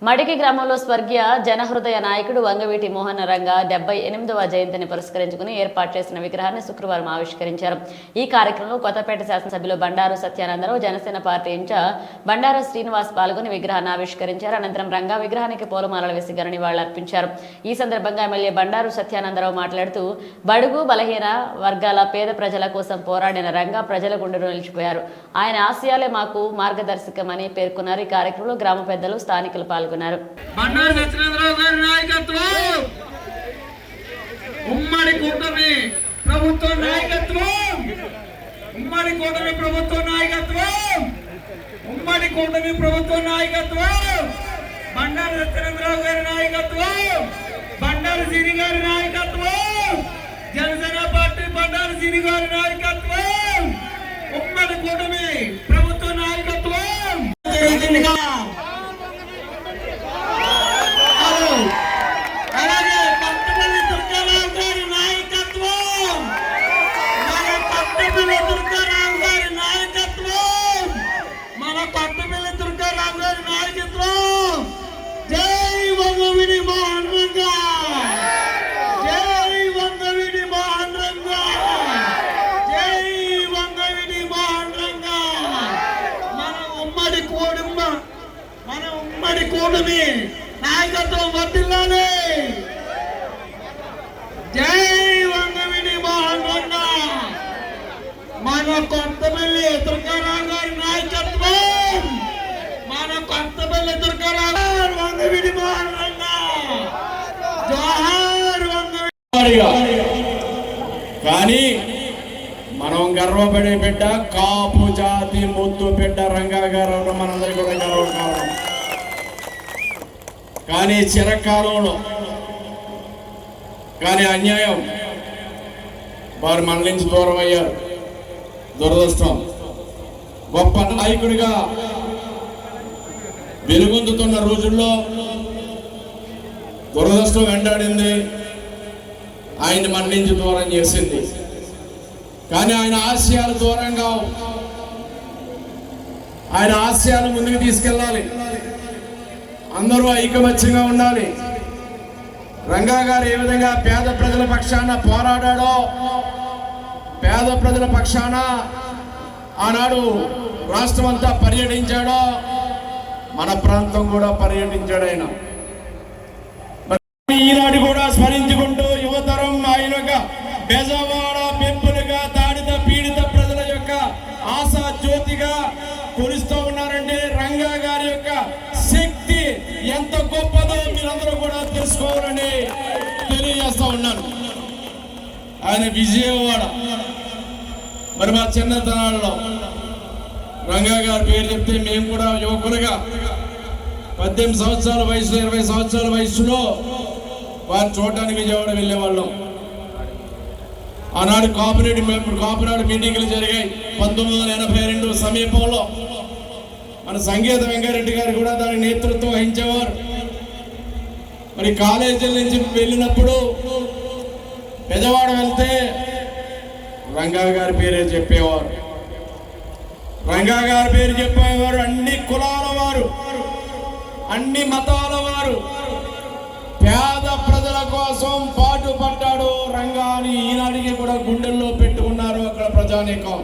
మడికి గ్రామంలో స్వర్గీయ జనహృదయ నాయకుడు వంగవీటి మోహన రంగ 78వ జయంతిని పురస్కరించుకుని ఏర్పాటు చేసిన విగ్రహాన్ని శుక్రవారం ఆవిష్కరించారు. ఈ కార్యక్రమంలో కొత్తపేట శాసనసభ్యులు బండారు సత్యానందరావు, జనసేన పార్టీ ఇన్ఛార్జ్ బండారు శ్రీనివాస్ పాల్గొని విగ్రహాన్ని ఆవిష్కరించారు. అనంతరం రంగా విగ్రహానికి పూలమాలలు వేసి ఘన నివాళులర్పించారు. ఈ సందర్భంగా ఎమ్మెల్యే బండారు సత్యానందరావు మాట్లాడుతూ బడుగు బలహీన వర్గాల పేద ప్రజల కోసం పోరాడిన రంగా ప్రజల గుండెలో నిలిచిపోయారు. ఆయన ఆశయాలే మాకు మార్గదర్శకమని పేర్కొన్నారు. ఈ కార్యక్రమంలో గ్రామ పెద్దలు, స్థానికులు పాల్గొన్నారు. బండారు సత్యనారాయణ గారి నాయకత్వం, ఉమ్మడి కూటమి ప్రభుత్వ నాయకత్వం, ఉమ్మడి కూటమి ప్రభుత్వ నాయకత్వం, ఉమ్మడి కూటమి ప్రభుత్వ నాయకత్వం, బండారు సత్యనారాయణ గారి నాయకత్వం, బండారు సిరి గారి నాయకత్వం, జనసేన పార్టీ బండారు సిరి గారి నాయకత్వం, ఉమ్మడి కూటమి ప్రభుత్వ నాయకత్వం. జై వంగవీటి మోహన్ రంగా, జై వంగవీటి మోహన్ రంగా, జై వంగవీటి మోహన్ రంగా. మన ఉమ్మడి కూటమి నాయకత్వం వర్ధిల్లాలి. జై వంగవీటి మోహన్ రంగా. మన కొత్తపల్లి దుర్గారావు గారి నాయకత్వం, మన కొత్తపల్లి దుర్గారావు వంగవీటి మోహన్ రంగా. జోహార్ వంగవీటి. కానీ మనం గర్వపడే బిడ్డ కాపు జాతి ముద్దు బిడ్డ రంగా గారు మనందరికీ కూడా గర్వకారణం. కానీ చిరకాలంలో కానీ అన్యాయం, వారు మన నుంచి దూరం అయ్యారు. దురదృష్టం. గొప్ప నాయకుడిగా వెలుగొందుతున్న రోజుల్లో దురదృష్టం వెంటాడింది, ఆయన్ని మన నుంచి దూరం చేసింది. కానీ ఆయన ఆశయాలు దూరంగా, ఆయన ఆశయాలు ముందుకు తీసుకెళ్ళాలి. అందరూ ఐకమత్యంగా ఉండాలి. రంగా గారు ఏ విధంగా పేద ప్రజల పక్షాన పోరాడాడో, పేద ప్రజల పక్షాన ఆనాడు రాష్ట్రం అంతా పర్యటించాడో, మన ప్రాంతం కూడా పర్యటించాడు ఆయన. ఈనాడు కూడా స్మరించుకుంటూ యువతరం ఆయన యొక్క బెజవాడ పెంపులుగా, తాడిత పీడిత ప్రజల యొక్క ఆశా జ్యోతిగా కొలుస్తూ ఉన్నారంటే రంగా గారి యొక్క శక్తి ఎంత గొప్పదో మీరందరూ కూడా తెలుసుకోవాలని తెలియజేస్తా ఉన్నాను. ఆయన విజయవాడ, మరి మా చిన్నతనాల్లో రంగా గారి పేరు చెప్తే మేము కూడా యువకులుగా 18 సంవత్సరాల వయసులో, 20 సంవత్సరాల వయసులో వారిని చూడటానికి విజయవాడ వెళ్ళేవాళ్ళం. ఆనాడు కాపునాడు మీటింగులు జరిగాయి 1982 సమీపంలో. మన సంగీత వెంకరెడ్డి గారు కూడా దానికి నేతృత్వం వహించేవారు. మరి కాలేజీల నుంచి వెళ్ళినప్పుడు పెదవాడ వెళ్తే రంగా గారి పేరే చెప్పేవారు. రంగా గారి పేరు చెప్పేవారు. అన్ని కులాల వారు, అన్ని మతాల వారు, పేద ప్రజల కోసం పాటుపడ్డాడు రంగా అని ఈనాటికి కూడా గుండెల్లో పెట్టుకున్నారు అక్కడ ప్రజానీకం.